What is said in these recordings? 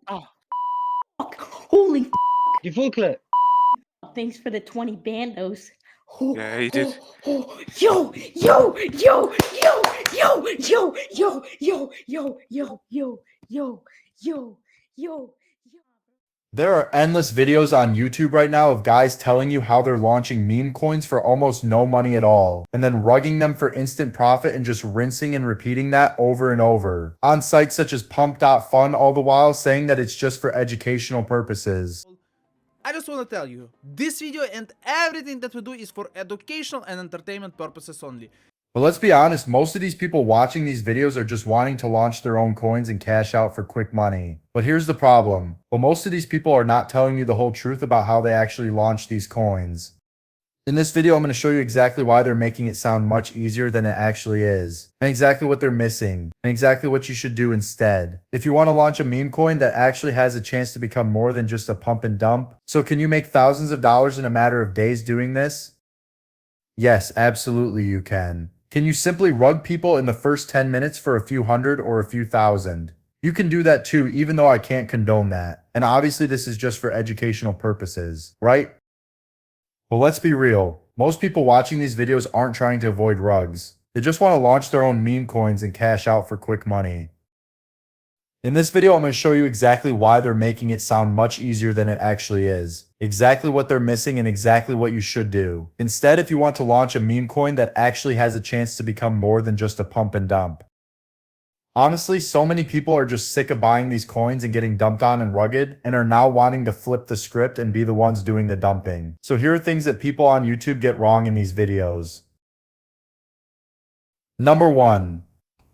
Oh, fuck. Holy f***. You full clip. Thanks for the 20 bandos. Oh, Yeah, he did. yo, yo, yo, yo, yo, yo, yo, yo, yo, yo, yo, yo, yo, yo. There are endless videos on YouTube right now of guys telling you how they're launching meme coins for almost no money at all, and then rugging them for instant profit and just rinsing and repeating that over and over, on sites such as Pump.fun, all the while saying that it's just for educational purposes. I just want to tell you, this video and everything that we do is for educational and entertainment purposes only. But let's be honest, most of these people watching these videos are just wanting to launch their own coins and cash out for quick money. But here's the problem. Well, most of these people are not telling you the whole truth about how they actually launch these coins. In this video, I'm going to show you exactly why they're making it sound much easier than it actually is, and exactly what they're missing, and exactly what you should do instead. If you want to launch a meme coin that actually has a chance to become more than just a pump and dump, so can you make thousands of dollars in a matter of days doing this? Yes, absolutely you can. Can you simply rug people in the first 10 minutes for a few hundred or a few thousand? You can do that too, even though I can't condone that. And obviously this is just for educational purposes, right? Well, let's be real. Most people watching these videos aren't trying to avoid rugs. They just want to launch their own meme coins and cash out for quick money. In this video, I'm going to show you exactly why they're making it sound much easier than it actually is. Exactly what they're missing and exactly what you should do. Instead, if you want to launch a meme coin that actually has a chance to become more than just a pump and dump. Honestly, so many people are just sick of buying these coins and getting dumped on and rugged, and are now wanting to flip the script and be the ones doing the dumping. So here are things that people on YouTube get wrong in these videos. Number 1.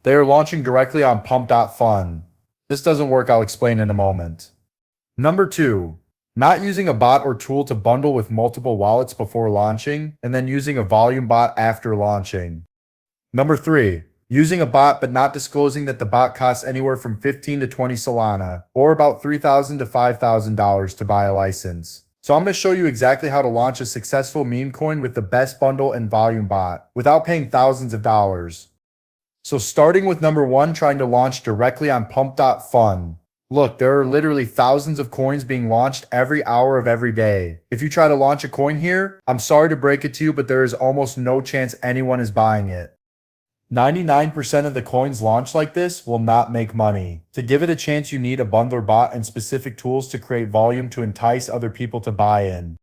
They are launching directly on Pump.fun. This doesn't work, I'll explain in a moment. Number 2. Not using a bot or tool to bundle with multiple wallets before launching, and then using a volume bot after launching. Number 3. Using a bot but not disclosing that the bot costs anywhere from 15 to 20 Solana, or about $3,000 to $5,000 to buy a license. So I'm going to show you exactly how to launch a successful meme coin with the best bundle and volume bot, without paying thousands of dollars. So starting with number 1, trying to launch directly on Pump.fun. Look, there are literally thousands of coins being launched every hour of every day. If you try to launch a coin here, I'm sorry to break it to you, but there is almost no chance anyone is buying it. 99% of the coins launched like this will not make money. To give it a chance, you need a bundler bot and specific tools to create volume to entice other people to buy in.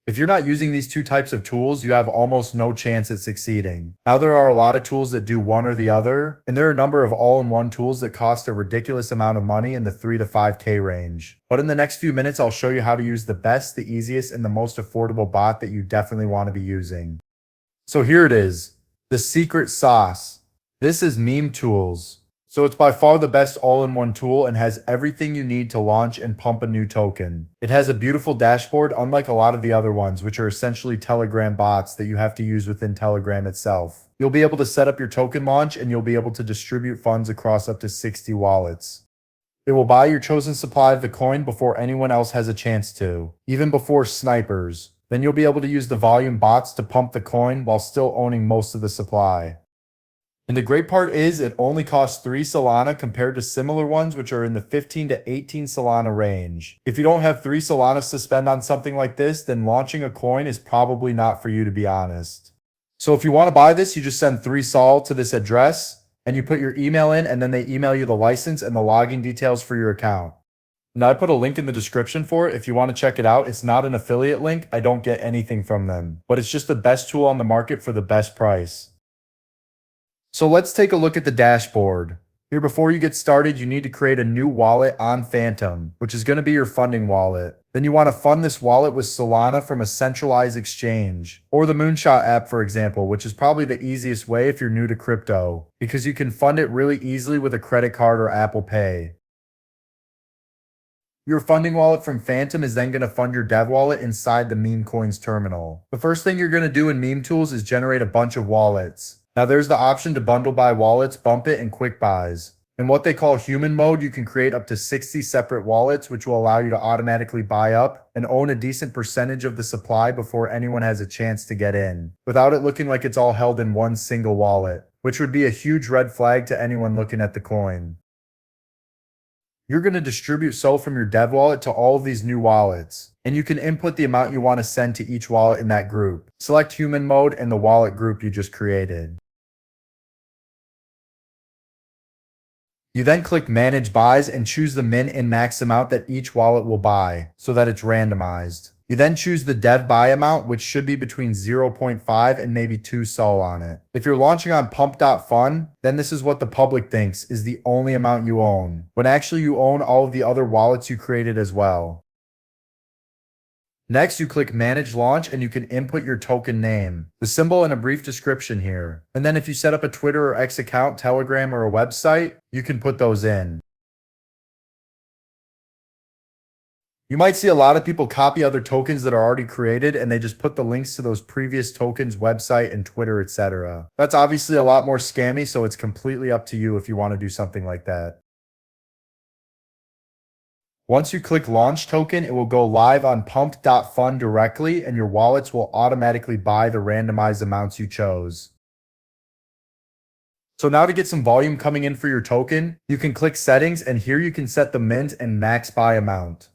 If you're not using these two types of tools, you have almost no chance at succeeding. Now, there are a lot of tools that do one or the other, and there are a number of all-in-one tools that cost a ridiculous amount of money in the 3 to 5K range. But in the next few minutes, I'll show you how to use the best, the easiest, and the most affordable bot that you definitely want to be using. So here it is, the secret sauce. This is memetools. So it's by far the best all-in-one tool and has everything you need to launch and pump a new token. It has a beautiful dashboard, unlike a lot of the other ones, which are essentially Telegram bots that you have to use within Telegram itself. You'll be able to set up your token launch, and you'll be able to distribute funds across up to 60 wallets. It will buy your chosen supply of the coin before anyone else has a chance to, even before snipers. Then you'll be able to use the volume bots to pump the coin while still owning most of the supply. And the great part is it only costs 3 Solana compared to similar ones which are in the 15 to 18 Solana range. If you don't have 3 Solana to spend on something like this, then launching a coin is probably not for you, to be honest. So if you want to buy this, you just send 3 Sol to this address, and you put your email in, and then they email you the license and the login details for your account. Now, I put a link in the description for it if you want to check it out. It's not an affiliate link, I don't get anything from them, but it's just the best tool on the market for the best price. So let's take a look at the dashboard. Here, before you get started, you need to create a new wallet on Phantom, which is going to be your funding wallet. Then you want to fund this wallet with Solana from a centralized exchange, or the Moonshot app, for example, which is probably the easiest way if you're new to crypto, because you can fund it really easily with a credit card or Apple Pay. Your funding wallet from Phantom is then going to fund your dev wallet inside the memecoins terminal. The first thing you're going to do in memetools is generate a bunch of wallets. Now there's the option to bundle by wallets, bump it, and quick buys. In what they call human mode, you can create up to 60 separate wallets, which will allow you to automatically buy up and own a decent percentage of the supply before anyone has a chance to get in, without it looking like it's all held in one single wallet, which would be a huge red flag to anyone looking at the coin. You're going to distribute SOL from your dev wallet to all of these new wallets, and you can input the amount you want to send to each wallet in that group. Select human mode and the wallet group you just created. You then click Manage Buys and choose the min and max amount that each wallet will buy, so that it's randomized. You then choose the dev buy amount, which should be between 0.5 and maybe 2 SOL on it. If you're launching on Pump.fun, then this is what the public thinks is the only amount you own, when actually you own all of the other wallets you created as well. Next, you click Manage Launch and you can input your token name, the symbol, and a brief description here. And then if you set up a Twitter or X account, Telegram, or a website, you can put those in. You might see a lot of people copy other tokens that are already created and they just put the links to those previous tokens, website, and Twitter, etc. That's obviously a lot more scammy, so it's completely up to you if you want to do something like that. Once you click Launch Token, it will go live on Pump.fun directly, and your wallets will automatically buy the randomized amounts you chose. So now to get some volume coming in for your token, you can click Settings, and here you can set the mint and max buy amount.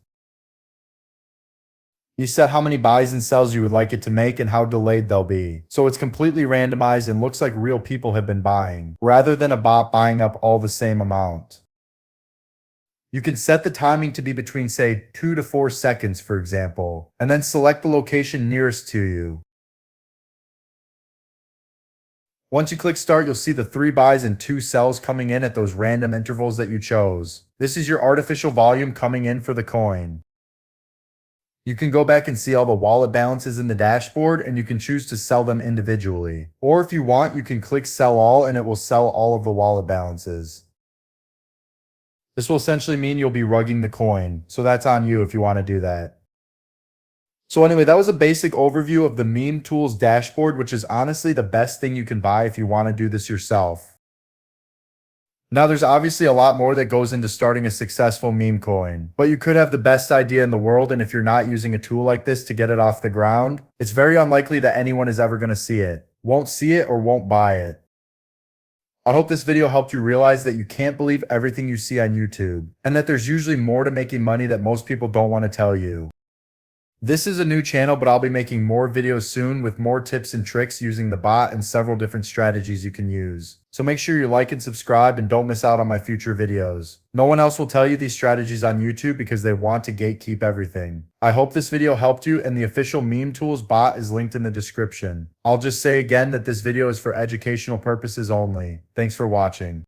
You set how many buys and sells you would like it to make and how delayed they'll be. So it's completely randomized and looks like real people have been buying, rather than a bot buying up all the same amount. You can set the timing to be between, say, 2 to 4 seconds, for example, and then select the location nearest to you. Once you click Start, you'll see the 3 buys and 2 sells coming in at those random intervals that you chose. This is your artificial volume coming in for the coin. You can go back and see all the wallet balances in the dashboard, and you can choose to sell them individually. Or if you want, you can click Sell All and it will sell all of the wallet balances. This will essentially mean you'll be rugging the coin, so that's on you if you want to do that. So anyway, that was a basic overview of the memetools dashboard, which is honestly the best thing you can buy if you want to do this yourself. Now, there's obviously a lot more that goes into starting a successful meme coin, but you could have the best idea in the world, and if you're not using a tool like this to get it off the ground, it's very unlikely that anyone is ever going to see it, won't see it, or won't buy it. I hope this video helped you realize that you can't believe everything you see on YouTube, and that there's usually more to making money that most people don't want to tell you. This is a new channel, but I'll be making more videos soon with more tips and tricks using the bot and several different strategies you can use. So make sure you like and subscribe and don't miss out on my future videos. No one else will tell you these strategies on YouTube because they want to gatekeep everything. I hope this video helped you, and the official memetools bot is linked in the description. I'll just say again that this video is for educational purposes only. Thanks for watching.